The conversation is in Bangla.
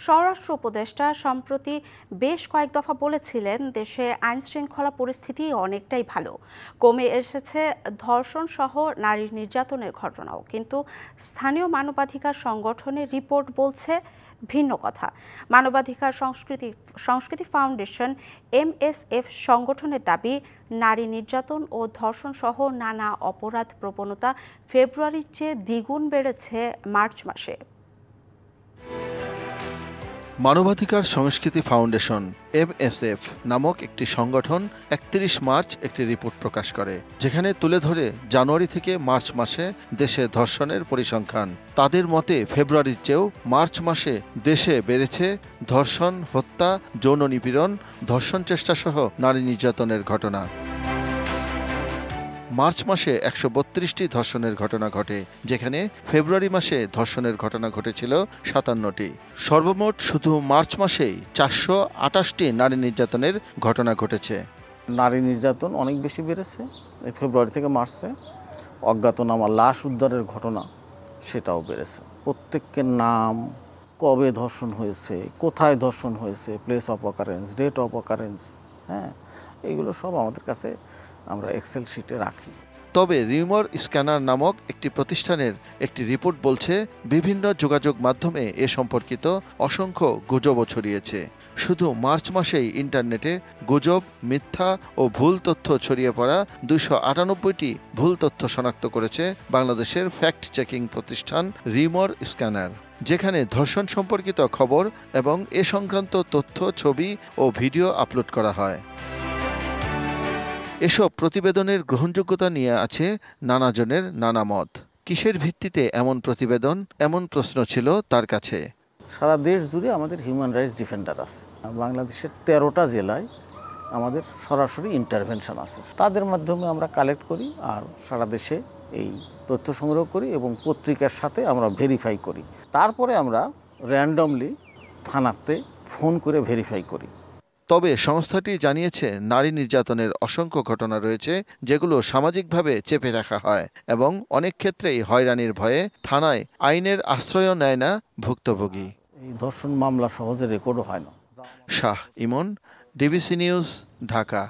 স্বরাষ্ট্র উপদেষ্টা সম্প্রতি বেশ কয়েক দফা বলেছিলেন দেশে আইনশৃঙ্খলা পরিস্থিতি অনেকটাই ভালো, কমে এসেছে ধর্ষণ সহ নারী নির্যাতনের ঘটনাও। কিন্তু স্থানীয় মানবাধিকার সংগঠনের রিপোর্ট বলছে ভিন্ন কথা। মানবাধিকার সংস্কৃতি ফাউন্ডেশন MSF সংগঠনের দাবি, নারী নির্যাতন ও ধর্ষণ সহ নানা অপরাধ প্রবণতা ফেব্রুয়ারির চেয়ে দ্বিগুণ বেড়েছে মার্চ মাসে। মানবাধিকার সংস্কৃতি ফাউন্ডেশন MSF নামক একটি সংগঠন 31 মার্চ একটি রিপোর্ট প্রকাশ করে, যেখানে তুলে ধরে জানুয়ারি থেকে মার্চ মাসে দেশে ধর্ষণের পরিসংখ্যান। তাদের মতে ফেব্রুয়ারির চেয়েও মার্চ মাসে দেশে বেড়েছে ধর্ষণ, হত্যা, যৌন নিপীড়ন, ধর্ষণ চেষ্টা সহ নারী নির্যাতনের ঘটনা। মার্চ মাসে 132টি ধর্ষণের ঘটনা ঘটে, যেখানে ফেব্রুয়ারি মাসে ধর্ষণের ঘটনা ঘটেছিল 57টি। সর্বমোট শুধু মার্চ মাসেই 428টি নারী নির্যাতনের ঘটনা ঘটেছে। নারী নির্যাতন অনেক বেশি বেড়েছে এই ফেব্রুয়ারি থেকে মার্চে। অজ্ঞাতনামা লাশ উদ্ধারের ঘটনা সেটাও বেড়েছে। প্রত্যেকের নাম, কবে ধর্ষণ হয়েছে, কোথায় ধর্ষণ হয়েছে, place of occurrence, date of occurrence, এইগুলো সব আমাদের কাছে আমরা এক্সেল শিটে রাখি। তবে রিউমার স্ক্যানার নামক একটি প্রতিষ্ঠানের একটি রিপোর্ট বলছে, বিভিন্ন যোগাযোগ মাধ্যমে এ সম্পর্কিত অসংখ্য গুজবও ছড়িয়েছে। শুধু মার্চ মাসেই ইন্টারনেটে গুজব, মিথ্যা ও ভুল তথ্য ছড়িয়ে পড়া 298টি ভুল তথ্য শনাক্ত করেছে বাংলাদেশের ফ্যাক্ট চেকিং প্রতিষ্ঠান রিউমার স্ক্যানার, যেখানে ধর্ষণ সম্পর্কিত খবর এবং এ সংক্রান্ত তথ্য, ছবি ও ভিডিও আপলোড করা হয়। এসব প্রতিবেদনের গ্রহণযোগ্যতা নিয়ে আছে নানাজনের নানা মত। কিসের ভিত্তিতে এমন প্রতিবেদন, এমন প্রশ্ন ছিল তার কাছে। সারা দেশ জুড়ে আমাদের হিউম্যান রাইটস ডিফেন্ডার আছে। বাংলাদেশের 13টা জেলায় আমাদের সরাসরি ইন্টারভেনশন আছে। তাদের মাধ্যমে আমরা কালেক্ট করি আর সারা দেশে এই তথ্য সংগ্রহ করি এবং পত্রিকার সাথে আমরা ভেরিফাই করি। তারপরে আমরা র্যান্ডমলি থানাতে ফোন করে ভেরিফাই করি। তবে সংস্থাটি জানিয়েছে, নারী নির্যাতনের অসংখ্য ঘটনা রয়েছে যেগুলো সামাজিকভাবে চেপে রাখা হয় এবং অনেক ক্ষেত্রেই হয়রানির ভয়ে থানায় আইনের আশ্রয়ও নেয় না ভুক্তভোগী। এই ধর্ষণ মামলা সহজে রেকর্ডও হয় না। শাহ ইমন, ডিবিসি নিউজ, ঢাকা।